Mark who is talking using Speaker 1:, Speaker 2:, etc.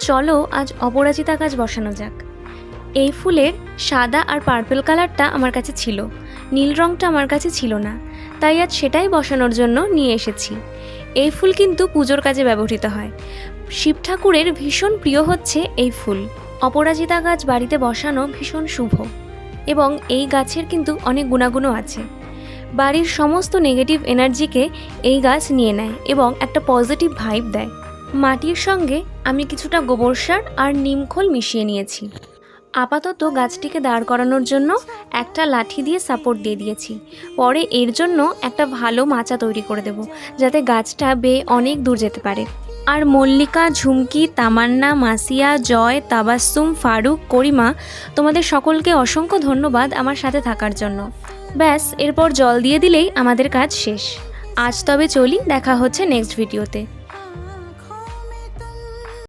Speaker 1: চলো আজ অপরাজিতা গাছ বসানো যাক। এই ফুলের সাদা আর পার্পল কালারটা আমার কাছে ছিল, নীল রঙটা আমার কাছে ছিল না, তাই আজ সেটাই বসানোর জন্য নিয়ে এসেছি। এই ফুল কিন্তু পুজোর কাজে ব্যবহৃত হয়। শিব ঠাকুরের ভীষণ প্রিয় হচ্ছে এই ফুল। অপরাজিতা গাছ বাড়িতে বসানো ভীষণ শুভ এবং এই গাছের কিন্তু অনেক গুণাগুণও আছে। বাড়ির সমস্ত নেগেটিভ এনার্জিকে এই গাছ নিয়ে নেয় এবং একটা পজিটিভ ভাইব দেয়। মাটির সঙ্গে আমি কিছুটা গোবর সার আর নিমখোল মিশিয়ে নিয়েছি। আপাতত গাছটিকে দাঁড় করানোর জন্য একটা লাঠি দিয়ে সাপোর্ট দিয়ে দিয়েছি। পরে এর জন্য একটা ভালো মাচা তৈরি করে দেব, যাতে গাছটা বেয়ে অনেক দূর যেতে পারে। আর মল্লিকা, ঝুমকি, তামান্না, মাসিয়া, জয়, তাবাসসুম, ফারুক, করিমা, তোমাদের সকলকে অসংখ্য ধন্যবাদ আমার সাথে থাকার জন্য। ব্যাস, এরপর জল দিয়ে দিলেই আমাদের কাজ শেষ। আজ তবে চলি, দেখা হচ্ছে নেক্সট ভিডিওতে।